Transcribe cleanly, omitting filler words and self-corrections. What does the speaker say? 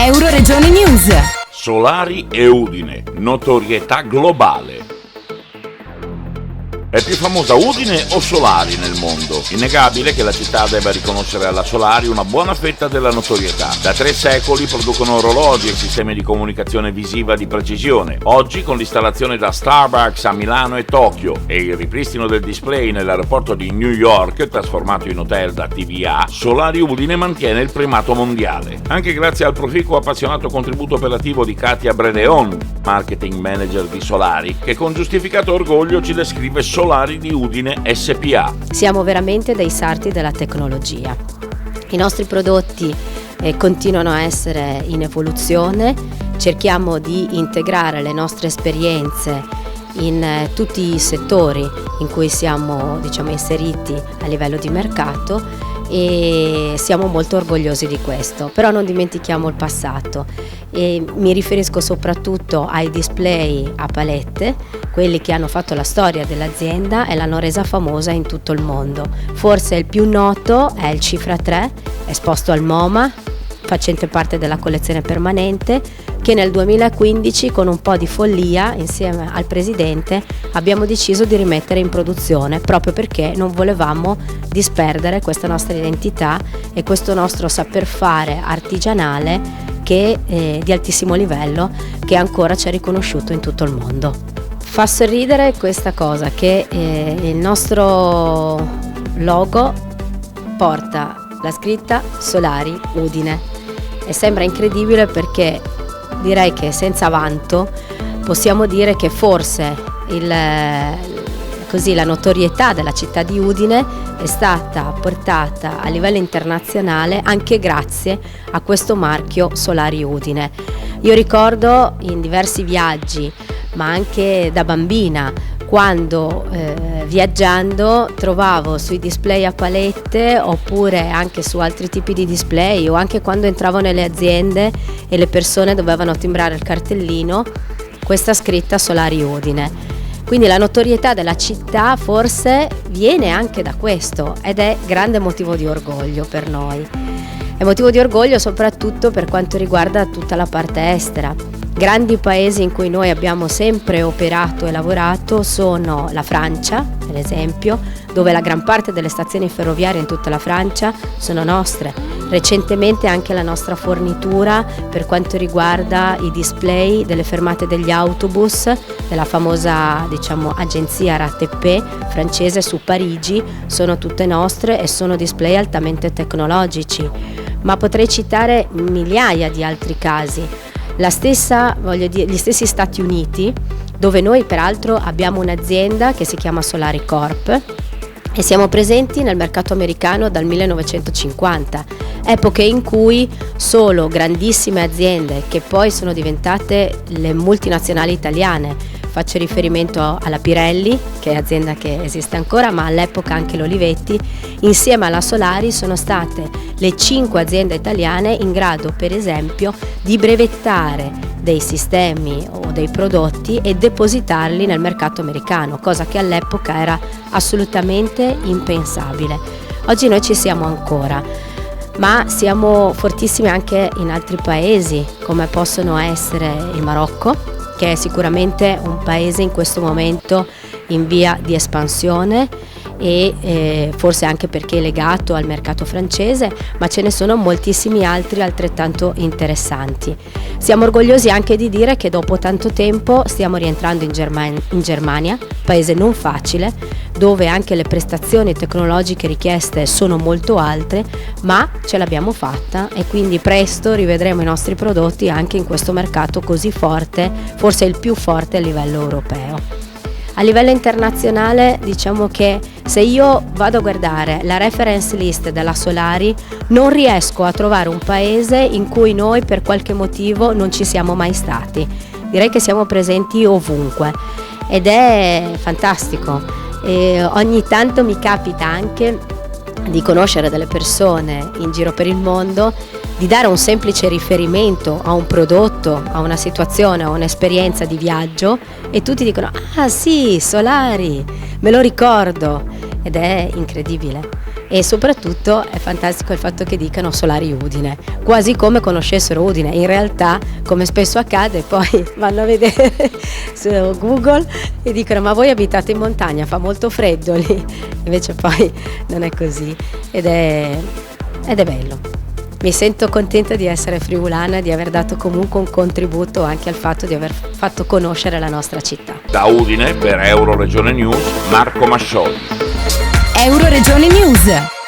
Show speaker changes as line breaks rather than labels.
Euroregione News.
Solari e Udine, notorietà globale. È più famosa Udine o Solari nel mondo? Innegabile che la città debba riconoscere alla Solari una buona fetta della notorietà. Da 3 secoli producono orologi e sistemi di comunicazione visiva di precisione. Oggi, con l'installazione da Starbucks a Milano e Tokyo e il ripristino del display nell'aeroporto di New York, trasformato in hotel da TVA, Solari Udine mantiene il primato mondiale. Anche grazie al proficuo e appassionato contributo operativo di Katia Bredeon, marketing manager di Solari, che con giustificato orgoglio ci descrive Solari di Udine SPA.
Siamo veramente dei sarti della tecnologia. I nostri prodotti continuano a essere in evoluzione, cerchiamo di integrare le nostre esperienze in tutti i settori in cui siamo inseriti a livello di mercato e siamo molto orgogliosi di questo, però non dimentichiamo il passato e mi riferisco soprattutto ai display a palette, quelli che hanno fatto la storia dell'azienda e l'hanno resa famosa in tutto il mondo. Forse il più noto è il Cifra 3, esposto al MoMA, facente parte della collezione permanente, che nel 2015 con un po' di follia insieme al presidente abbiamo deciso di rimettere in produzione proprio perché non volevamo disperdere questa nostra identità e questo nostro saper fare artigianale che di altissimo livello che ancora ci è riconosciuto in tutto il mondo. Fa sorridere questa cosa che il nostro logo porta la scritta Solari Udine e sembra incredibile perché direi che senza vanto possiamo dire che forse la notorietà della città di Udine è stata portata a livello internazionale anche grazie a questo marchio Solari Udine. Io ricordo in diversi viaggi, ma anche da bambina, quando viaggiando trovavo sui display a palette oppure anche su altri tipi di display o anche quando entravo nelle aziende e le persone dovevano timbrare il cartellino questa scritta Solari Udine. Quindi la notorietà della città forse viene anche da questo ed è grande motivo di orgoglio per noi. È motivo di orgoglio soprattutto per quanto riguarda tutta la parte estera. Grandi paesi in cui noi abbiamo sempre operato e lavorato sono la Francia, per esempio, dove la gran parte delle stazioni ferroviarie in tutta la Francia sono nostre. Recentemente anche la nostra fornitura per quanto riguarda i display delle fermate degli autobus della famosa agenzia RATP francese su Parigi sono tutte nostre e sono display altamente tecnologici. Ma potrei citare migliaia di altri casi. Gli stessi Stati Uniti, dove noi peraltro abbiamo un'azienda che si chiama Solari Corp e siamo presenti nel mercato americano dal 1950, epoche in cui solo grandissime aziende che poi sono diventate le multinazionali italiane, faccio riferimento alla Pirelli, che è azienda che esiste ancora, ma all'epoca anche l'Olivetti, insieme alla Solari sono state le 5 aziende italiane in grado, per esempio, di brevettare dei sistemi o dei prodotti e depositarli nel mercato americano, cosa che all'epoca era assolutamente impensabile. Oggi noi ci siamo ancora, ma siamo fortissimi anche in altri paesi, come possono essere il Marocco, che è sicuramente un paese in questo momento in via di espansione e forse anche perché è legato al mercato francese, ma ce ne sono moltissimi altri altrettanto interessanti. Siamo orgogliosi anche di dire che dopo tanto tempo stiamo rientrando in Germania, paese non facile, dove anche le prestazioni tecnologiche richieste sono molto alte, ma ce l'abbiamo fatta e quindi presto rivedremo i nostri prodotti anche in questo mercato così forte, forse il più forte a livello europeo. A livello internazionale diciamo che se io vado a guardare la reference list della Solari non riesco a trovare un paese in cui noi per qualche motivo non ci siamo mai stati. Direi che siamo presenti ovunque ed è fantastico e ogni tanto mi capita anche di conoscere delle persone in giro per il mondo, di dare un semplice riferimento a un prodotto, a una situazione, a un'esperienza di viaggio e tutti dicono ah sì, Solari, me lo ricordo ed è incredibile. e soprattutto è fantastico il fatto che dicano Solari Udine, quasi come conoscessero Udine. In realtà, come spesso accade, poi vanno a vedere su Google e dicono ma voi abitate in montagna, fa molto freddo lì, invece poi non è così ed è bello. Mi sento contenta di essere friulana, di aver dato comunque un contributo anche al fatto di aver fatto conoscere la nostra città.
Da Udine per Euroregione News, Marco Mascioli.
Euroregione News.